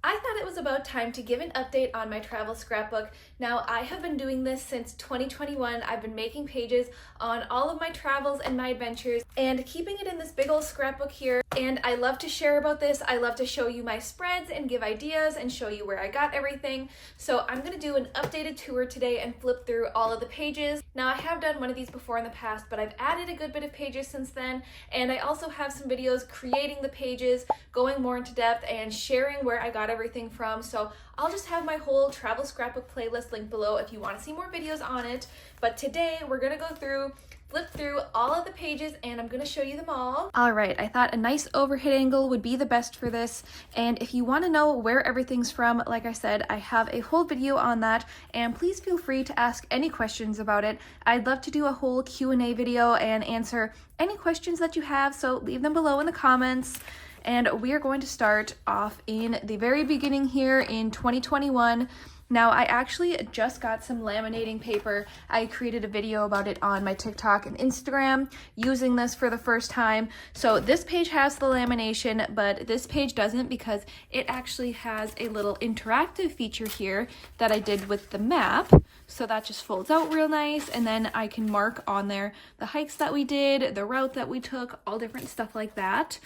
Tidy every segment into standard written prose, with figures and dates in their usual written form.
I thought it was about time to give an update on my travel scrapbook. Now, I have been doing this since 2021. I've been making pages on all of my travels and my adventures and keeping it in this big old scrapbook here. And I love to share about this. I love to show you my spreads and give ideas and show you where I got everything. So I'm gonna do an updated tour today and flip through all of the pages. Now, I have done one of these before in the past, but I've added a good bit of pages since then. And I also have some videos creating the pages, going more into depth and sharing where I got everything from. So I'll just have my whole travel scrapbook playlist linked below if you want to see more videos on it. But today we're gonna go through, flip through all of the pages and I'm gonna show you them all. All right, I thought a nice overhead angle would be the best for this. And if you want to know where everything's from, like I said, I have a whole video on that, and please feel free to ask any questions about it. I'd love to do a whole Q&A video and answer any questions that you have, so leave them below in the comments. And we are going to start off in the very beginning here in 2021. Now, I actually just got some laminating paper. I created a video about it on my TikTok and Instagram using this for the first time. So this page has the lamination, but this page doesn't because it actually has a little interactive feature here that I did with the map. So that just folds out real nice, and then I can mark on there the hikes that we did, the route that we took, all different stuff like that.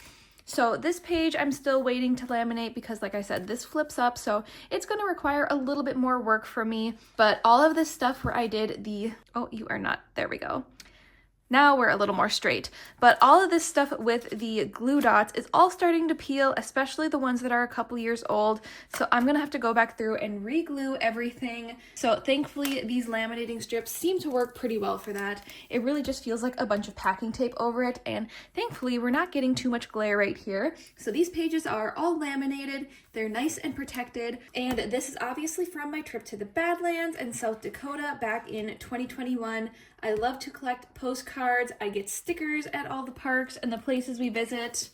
So this page I'm still waiting to laminate because, like I said, this flips up, so it's going to require a little bit more work for me. But all of this stuff where I did the, oh, you are not, there we go. Now we're a little more straight. But all of this stuff with the glue dots is all starting to peel, especially the ones that are a couple years old. So I'm gonna have to go back through and re-glue everything. So thankfully, these laminating strips seem to work pretty well for that. It really just feels like a bunch of packing tape over it. And thankfully, we're not getting too much glare right here. So these pages are all laminated. They're nice and protected. And this is obviously from my trip to the Badlands and South Dakota back in 2021. I love to collect postcards. I get stickers at all the parks and the places we visit.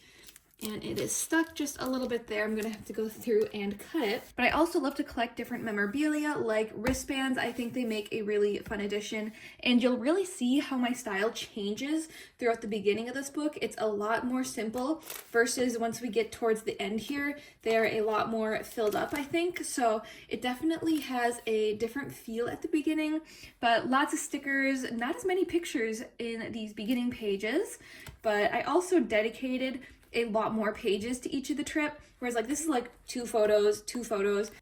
And it is stuck just a little bit there. I'm gonna have to go through and cut it. But I also love to collect different memorabilia like wristbands. I think they make a really fun addition. And you'll really see how my style changes throughout the beginning of this book. It's a lot more simple versus once we get towards the end here, they're a lot more filled up, I think. So it definitely has a different feel at the beginning, but lots of stickers, not as many pictures in these beginning pages. But I also dedicated a lot more pages to each of the trip, whereas like this is like two photos,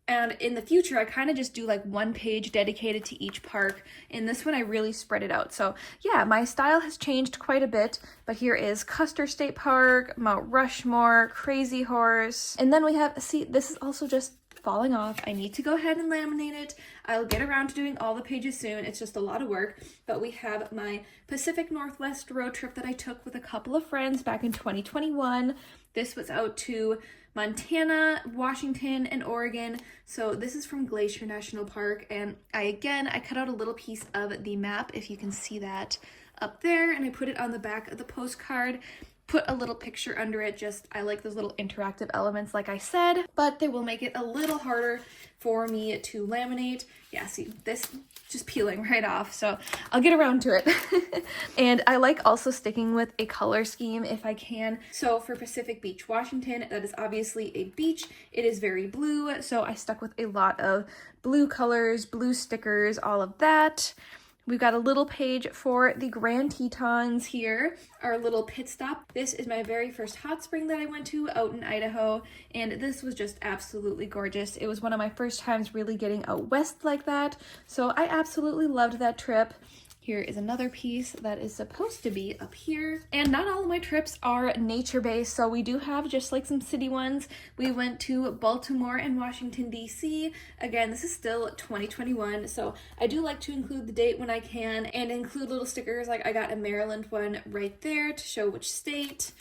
and in the future I kind of just do like one page dedicated to each park. In this one I really spread it out. So yeah, my style has changed quite a bit, but here is Custer State Park, Mount Rushmore, Crazy Horse, and then we have, see, this is also just falling off. I need to go ahead and laminate it. I'll get around to doing all the pages soon. It's just a lot of work. But we have my Pacific Northwest road trip that I took with a couple of friends back in 2021. This was out to Montana, Washington, and Oregon. So this is from Glacier National Park. And I cut out a little piece of the map, if you can see that up there, and I put it on the back of the postcard. Put a little picture under it. Just, I like those little interactive elements, like I said, but they will make it a little harder for me to laminate. Yeah, see, this just peeling right off, so I'll get around to it. And I like also sticking with a color scheme if I can. So for Pacific Beach, Washington, that is obviously a beach. It is very blue, so I stuck with a lot of blue colors, blue stickers, all of that. We've got a little page for the Grand Tetons here, our little pit stop. This is my very first hot spring that I went to out in Idaho, and this was just absolutely gorgeous. It was one of my first times really getting out west like that, so I absolutely loved that trip. Here is another piece that is supposed to be up here. And not all of my trips are nature-based, so we do have just like some city ones. We went to Baltimore and Washington, D.C. Again, this is still 2021, so I do like to include the date when I can and include little stickers. Like I got a Maryland one right there to show which state.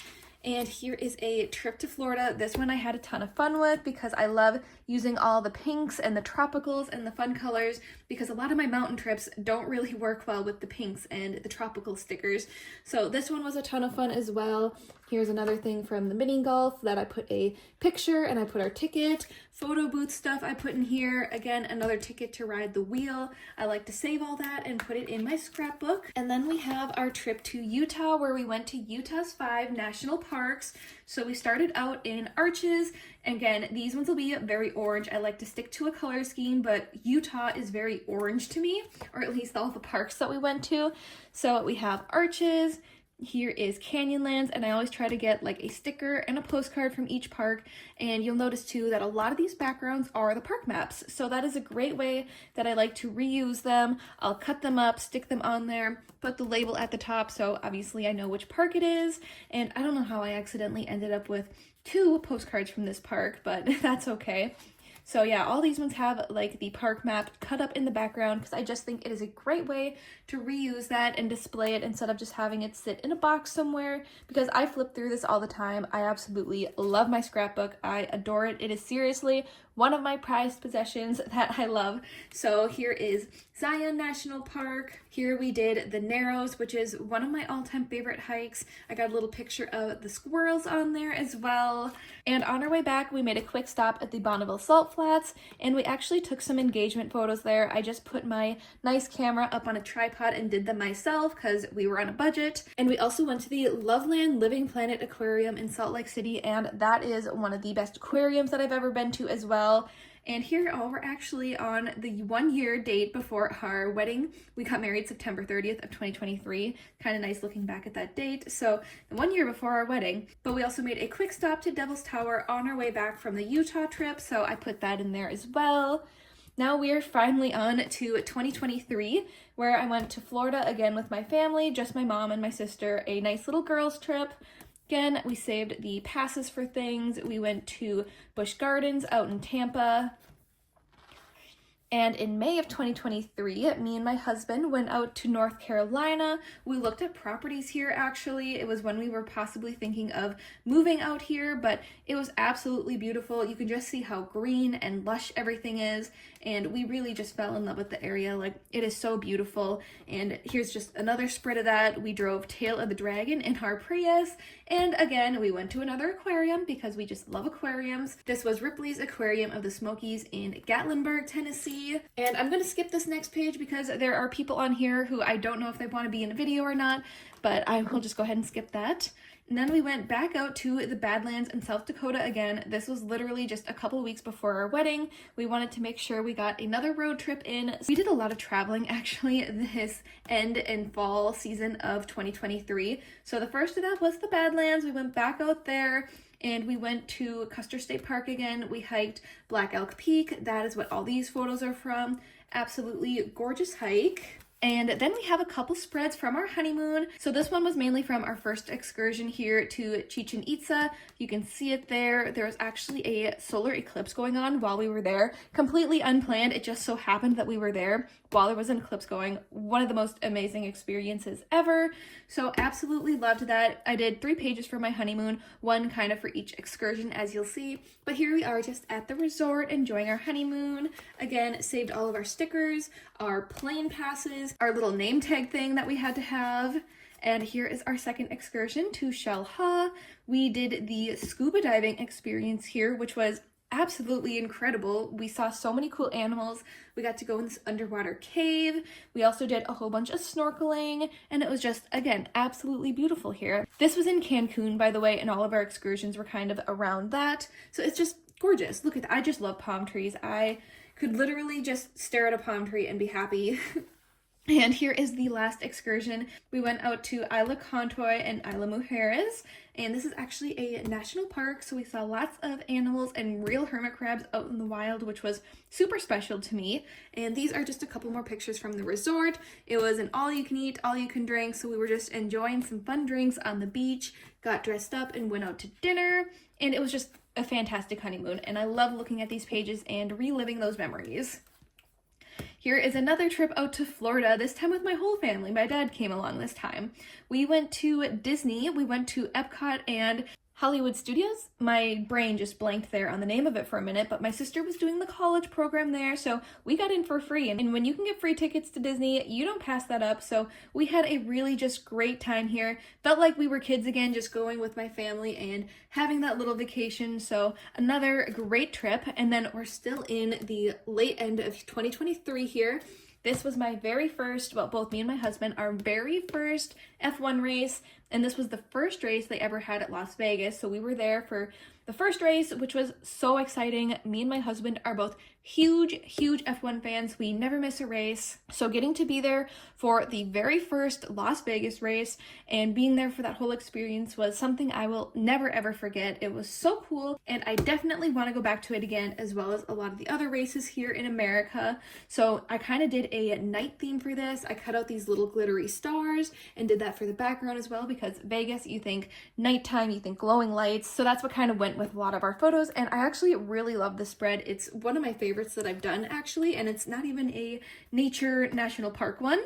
And here is a trip to Florida. This one I had a ton of fun with because I love using all the pinks and the tropicals and the fun colors, because a lot of my mountain trips don't really work well with the pinks and the tropical stickers. So this one was a ton of fun as well. Here's another thing from the mini golf that I put a picture and I put our ticket. Photo booth stuff I put in here. Again, another ticket to ride the wheel. I like to save all that and put it in my scrapbook. And then we have our trip to Utah, where we went to Utah's 5 national parks. So we started out in Arches. Again, these ones will be very orange. I like to stick to a color scheme, but Utah is very orange to me, or at least all the parks that we went to. So we have Arches. Here is Canyonlands, and I always try to get like a sticker and a postcard from each park, and you'll notice too that a lot of these backgrounds are the park maps, so that is a great way that I like to reuse them. I'll cut them up, stick them on there, put the label at the top, so obviously I know which park it is. And I don't know how I accidentally ended up with 2 postcards from this park, but that's okay. So yeah, all these ones have like the park map cut up in the background because I just think it is a great way to reuse that and display it instead of just having it sit in a box somewhere, because I flip through this all the time. I absolutely love my scrapbook. I adore it. It is seriously one of my prized possessions that I love. So here is Zion National Park. Here we did the Narrows, which is one of my all-time favorite hikes. I got a little picture of the squirrels on there as well. And on our way back, we made a quick stop at the Bonneville Salt Flats, and we actually took some engagement photos there. I just put my nice camera up on a tripod and did them myself because we were on a budget. And we also went to the Loveland Living Planet Aquarium in Salt Lake City, and that is one of the best aquariums that I've ever been to as well. And here, we're actually on the 1-year date before our wedding. We got married September 30th of 2023. Kind of nice looking back at that date. So the 1 year before our wedding. But we also made a quick stop to Devil's Tower on our way back from the Utah trip. So I put that in there as well. Now we are finally on to 2023, where I went to Florida again with my family, just my mom and my sister, a nice little girls trip. Again, we saved the passes for things. We went to Busch Gardens out in Tampa. And in May of 2023, me and my husband went out to North Carolina. We looked at properties here, actually. It was when we were possibly thinking of moving out here, but it was absolutely beautiful. You can just see how green and lush everything is, and we really just fell in love with the area. Like, it is so beautiful. And here's just another spread of that. We drove Tail of the Dragon in our Prius, and again, we went to another aquarium because we just love aquariums. This was Ripley's Aquarium of the Smokies in Gatlinburg, Tennessee. And I'm going to skip this next page because there are people on here who I don't know if they want to be in a video or not, but I will just go ahead and skip that. And then we went back out to the Badlands in South Dakota again. This was literally just a couple weeks before our wedding. We wanted to make sure we got another road trip in. We did a lot of traveling actually this end and fall season of 2023. So the first of that was the Badlands. We went back out there and we went to Custer State Park again. We hiked Black Elk Peak. That is what all these photos are from. Absolutely gorgeous hike. And then we have a couple spreads from our honeymoon. So this one was mainly from our first excursion here to Chichen Itza. You can see it there. There was actually a solar eclipse going on while we were there. Completely unplanned. It just so happened that we were there while there was an eclipse going. One of the most amazing experiences ever. So absolutely loved that. I did 3 pages for my honeymoon, one kind of for each excursion, as you'll see. But here we are just at the resort enjoying our honeymoon. Again, saved all of our stickers, our plane passes, our little name tag thing that we had to have. And here is our second excursion to Shell Ha. We did the scuba diving experience here, which was absolutely incredible. We saw so many cool animals. We got to go in this underwater cave. We also did a whole bunch of snorkeling, and it was just, again, absolutely beautiful here. This was in Cancun, by the way, and all of our excursions were kind of around that. So it's just gorgeous. Look at that. I just love palm trees. I could literally just stare at a palm tree and be happy. And here is the last excursion. We went out to Isla Contoy and Isla Mujeres, and this is actually a national park, so we saw lots of animals and real hermit crabs out in the wild, which was super special to me. And these are just a couple more pictures from the resort. It was an all-you-can-eat, all-you-can-drink, so we were just enjoying some fun drinks on the beach, got dressed up and went out to dinner, and it was just a fantastic honeymoon, and I love looking at these pages and reliving those memories. Here is another trip out to Florida, this time with my whole family. My dad came along this time. We went to Disney, we went to Epcot and Hollywood Studios. My brain just blanked there on the name of it for a minute, but my sister was doing the college program there, so we got in for free. And when you can get free tickets to Disney, you don't pass that up. So we had a really just great time here. Felt like we were kids again, just going with my family and having that little vacation. So another great trip. And then we're still in the late end of 2023 here. This was my very first, well, both me and my husband, our very first F1 race, and this was the first race they ever had at Las Vegas, so we were there for the first race, which was so exciting. Me and my husband are both huge F1 fans. We never miss a race, so getting to be there for the very first Las Vegas race and being there for that whole experience was something I will never ever forget. It was so cool, and I definitely want to go back to it again, as well as a lot of the other races here in America. So I kind of did a night theme for this. I cut out these little glittery stars and did that for the background as well, because Vegas, you think nighttime, you think glowing lights, so that's what kind of went with a lot of our photos. And I actually really love this spread. It's one of my favorites that I've done actually, and it's not even a nature national park one.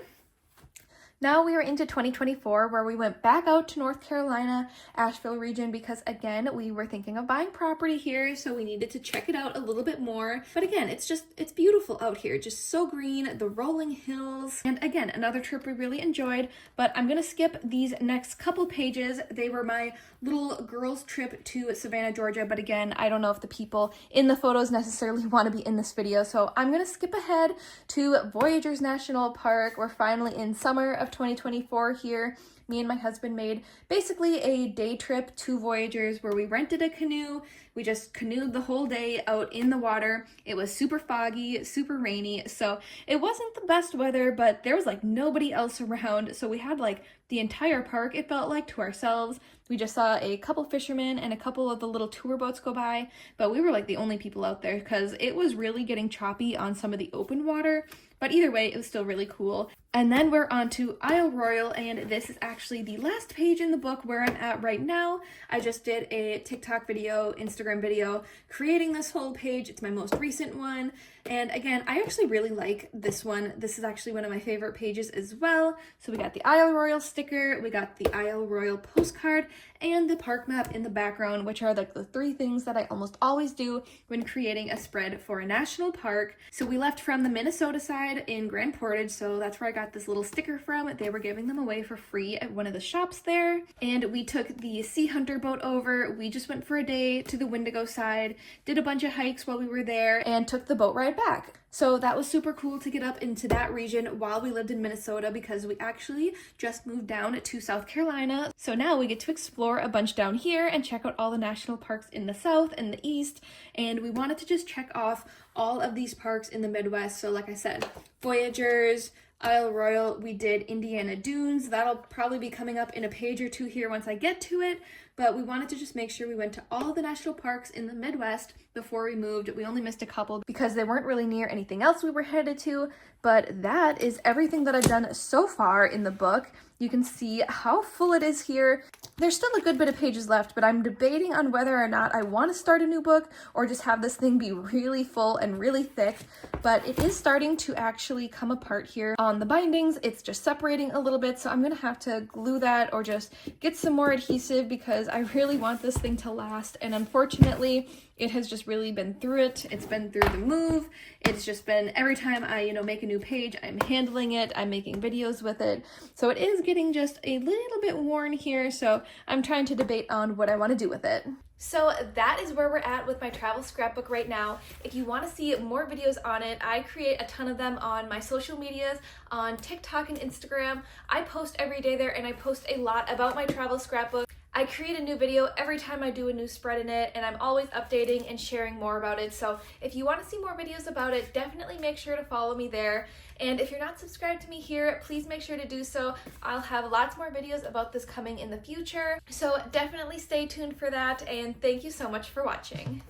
Now we are into 2024, where we went back out to North Carolina, Asheville region, because again, we were thinking of buying property here, so we needed to check it out a little bit more. But again, it's beautiful out here, just so green, the rolling hills. And again, another trip we really enjoyed, but I'm gonna skip these next couple pages. They were my little girls trip to Savannah, Georgia, but again, I don't know if the people in the photos necessarily want to be in this video, so I'm gonna skip ahead to Voyageurs National Park. We're finally in summer of 2024 here. Me and my husband made basically a day trip to Voyageurs, where we rented a canoe. We just canoed the whole day out in the water. It was super foggy, super rainy, so it wasn't the best weather, but there was like nobody else around, so we had like the entire park, it felt like, to ourselves. We just saw a couple fishermen and a couple of the little tour boats go by, but we were like the only people out there because it was really getting choppy on some of the open water. But either way, it was still really cool. And then we're on to Isle Royale, and this is actually the last page in the book where I'm at right now. I just did a TikTok video, Instagram video, creating this whole page. It's my most recent one. And again, I actually really like this one. This is actually one of my favorite pages as well. So we got the Isle Royale sticker, we got the Isle Royale postcard, and the park map in the background, which are like the three things that I almost always do when creating a spread for a national park. So we left from the Minnesota side in Grand Portage, so that's where I got this little sticker from. They were giving them away for free at one of the shops there. And we took the Sea Hunter boat over. We just went for a day to the Wendigo side, did a bunch of hikes while we were there, and took the boat ride back. So that was super cool to get up into that region while we lived in Minnesota, because we actually just moved down to South Carolina. So now we get to explore a bunch down here and check out all the national parks in the south and the east. And we wanted to just check off all of these parks in the Midwest. So like I said, Voyageurs, Isle Royale, we did Indiana Dunes. That'll probably be coming up in a page or two here once I get to it. But we wanted to just make sure we went to all the national parks in the Midwest before we moved. We only missed a couple because they weren't really near anything else we were headed to. But that is everything that I've done so far in the book. You can see how full it is here. There's still a good bit of pages left, but I'm debating on whether or not I want to start a new book or just have this thing be really full and really thick. But it is starting to actually come apart here on the bindings. It's just separating a little bit, so I'm going to have to glue that or just get some more adhesive, because I really want this thing to last. And unfortunately, it has just really been through it. It's been through the move. It's just been every time I, make a new page, I'm handling it, I'm making videos with it. So it is getting just a little bit worn here. So I'm trying to debate on what I want to do with it. So that is where we're at with my travel scrapbook right now. If you want to see more videos on it, I create a ton of them on my social medias, on TikTok and Instagram. I post every day there, and I post a lot about my travel scrapbook. I create a new video every time I do a new spread in it, and I'm always updating and sharing more about it. So if you want to see more videos about it, definitely make sure to follow me there. And if you're not subscribed to me here, please make sure to do so. I'll have lots more videos about this coming in the future. So definitely stay tuned for that, and thank you so much for watching.